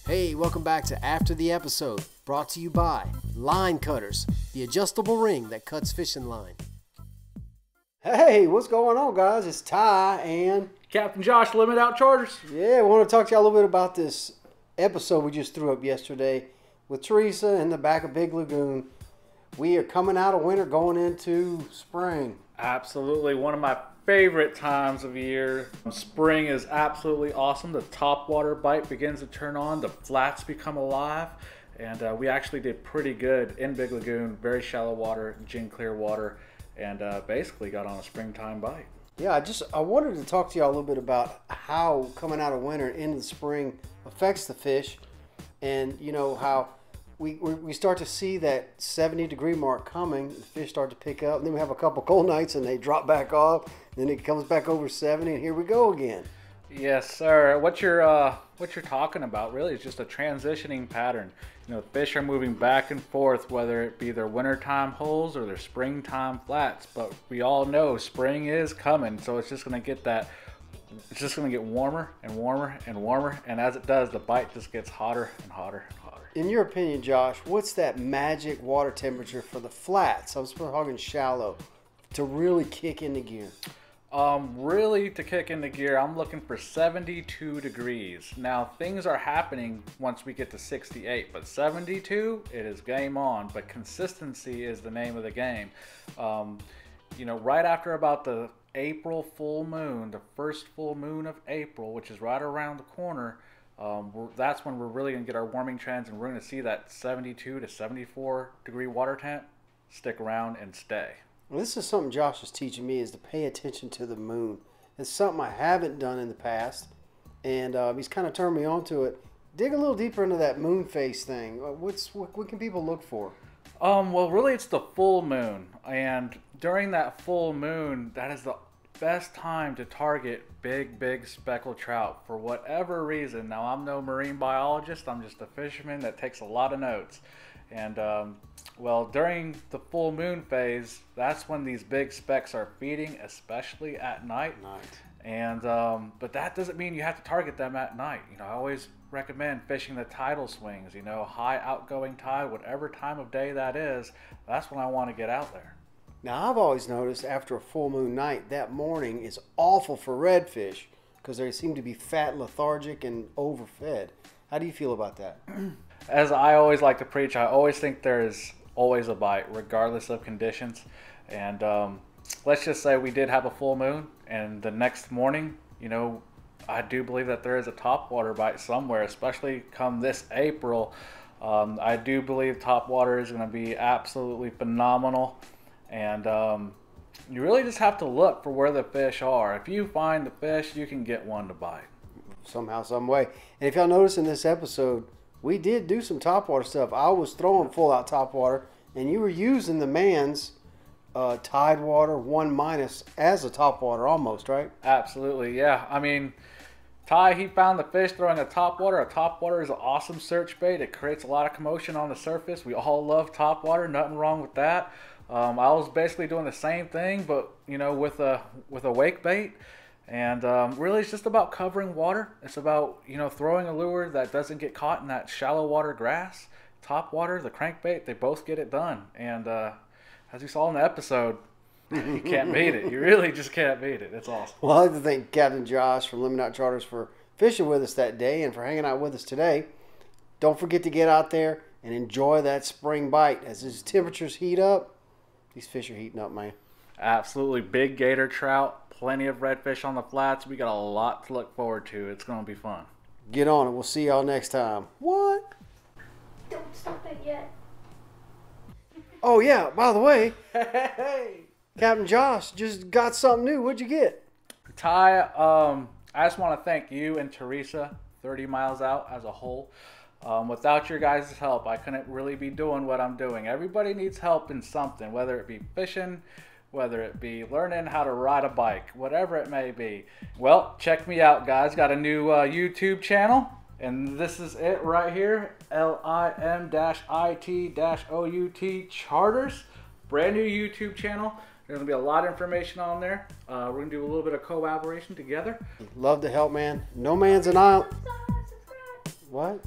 Hey, welcome back to After the Episode, brought to you by Line Cutters, the adjustable ring that cuts fishing line. Hey, what's going on, guys? It's Ty and Captain Josh, LimitOut Charters. Yeah, we want to talk to you a little bit about this episode we just threw up yesterday with Theresa in the back of Big Lagoon. We are coming out of winter, going into spring. Absolutely, one of my favorite times of year. Spring is absolutely awesome. The topwater bite begins to turn on, the flats become alive, and we actually did pretty good in Big Lagoon, very shallow water, gin clear water, and basically got on a springtime bite. Yeah, I wanted to talk to y'all a little bit about how coming out of winter into the spring affects the fish, and you know how we start to see that 70-degree mark coming. The fish start to pick up, and then we have a couple cold nights and they drop back off. Then it comes back over 70, and here we go again. Yes, sir. What you're talking about really is just a transitioning pattern. You know, fish are moving back and forth, whether it be their wintertime holes or their springtime flats. But we all know spring is coming, so it's just going to get that. It's just going to get warmer and warmer and warmer, and as it does, the bite just gets hotter and hotter and hotter. In your opinion, Josh, what's that magic water temperature for the flats? I'm talking shallow to really kick into gear. Really to kick into gear, I'm looking for 72 degrees. Now, things are happening once we get to 68, but 72, it is game on. But consistency is the name of the game. You know, right after about the April full moon, the first full moon of April, which is right around the corner, that's when we're really going to get our warming trends, and we're going to see that 72 to 74 degree water temp stick around and stay. Well, this is something Josh is teaching me, is to pay attention to the moon. It's something I haven't done in the past, and he's kind of turned me on to it. Dig a little deeper into that moon phase thing. What can people look for? Well, really, it's the full moon, and during that full moon, that is the best time to target big speckled trout for whatever reason. Now, I'm no marine biologist. I'm just a fisherman that takes a lot of notes. And, well, during the full moon phase, that's when these big specks are feeding, especially at night. And, but that doesn't mean you have to target them at night. You know, I always recommend fishing the tidal swings, you know, high outgoing tide, whatever time of day that is, that's when I want to get out there. Now, I've always noticed after a full moon night, that morning is awful for redfish because they seem to be fat, lethargic, and overfed. How do you feel about that? As I always like to preach, I always think there is always a bite, regardless of conditions. And let's just say we did have a full moon, and the next morning, you know, I do believe that there is a topwater bite somewhere, especially come this April. I do believe topwater is going to be absolutely phenomenal. And you really just have to look for where the fish are. If you find the fish, you can get one to bite. Somehow, some way. And if y'all notice in this episode, we did do some topwater stuff. I was throwing full out topwater, and you were using the man's Tidewater 1- as a topwater almost, right? Absolutely, yeah. I mean, Ty, he found the fish throwing a topwater. A topwater is an awesome search bait. It creates a lot of commotion on the surface. We all love topwater. Nothing wrong with that. I was basically doing the same thing, but you know, with a wake bait, and really, it's just about covering water. It's about, you know, throwing a lure that doesn't get caught in that shallow water grass. Topwater, the crankbait, they both get it done. And as you saw in the episode, you can't beat it. You really just can't beat it. It's awesome. Well, I'd like to thank Captain Josh from LimitOut Charters for fishing with us that day and for hanging out with us today. Don't forget to get out there and enjoy that spring bite. As these temperatures heat up, these fish are heating up, man. Absolutely. Big gator trout, plenty of redfish on the flats. We got a lot to look forward to. It's going to be fun. Get on it. We'll see y'all next time. What? Don't stop it yet. Oh, yeah. By the way, hey, Captain Josh just got something new. What'd you get? Ty, I just want to thank you and Theresa, 30 miles out as a whole. Without your guys' help, I couldn't really be doing what I'm doing. Everybody needs help in something, whether it be fishing, whether it be learning how to ride a bike, whatever it may be. Well, check me out, guys. Got a new YouTube channel, and this is it right here, LIM-IT-OUT Charters. Brand new YouTube channel. There's going to be a lot of information on there. We're going to do a little bit of collaboration together. Love to help, man. No man's an island. What?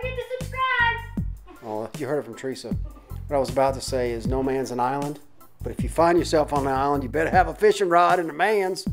forget to subscribe. Well, you heard it from Theresa. What I was about to say is no man's an island. But if you find yourself on an island, you better have a fishing rod and a man's.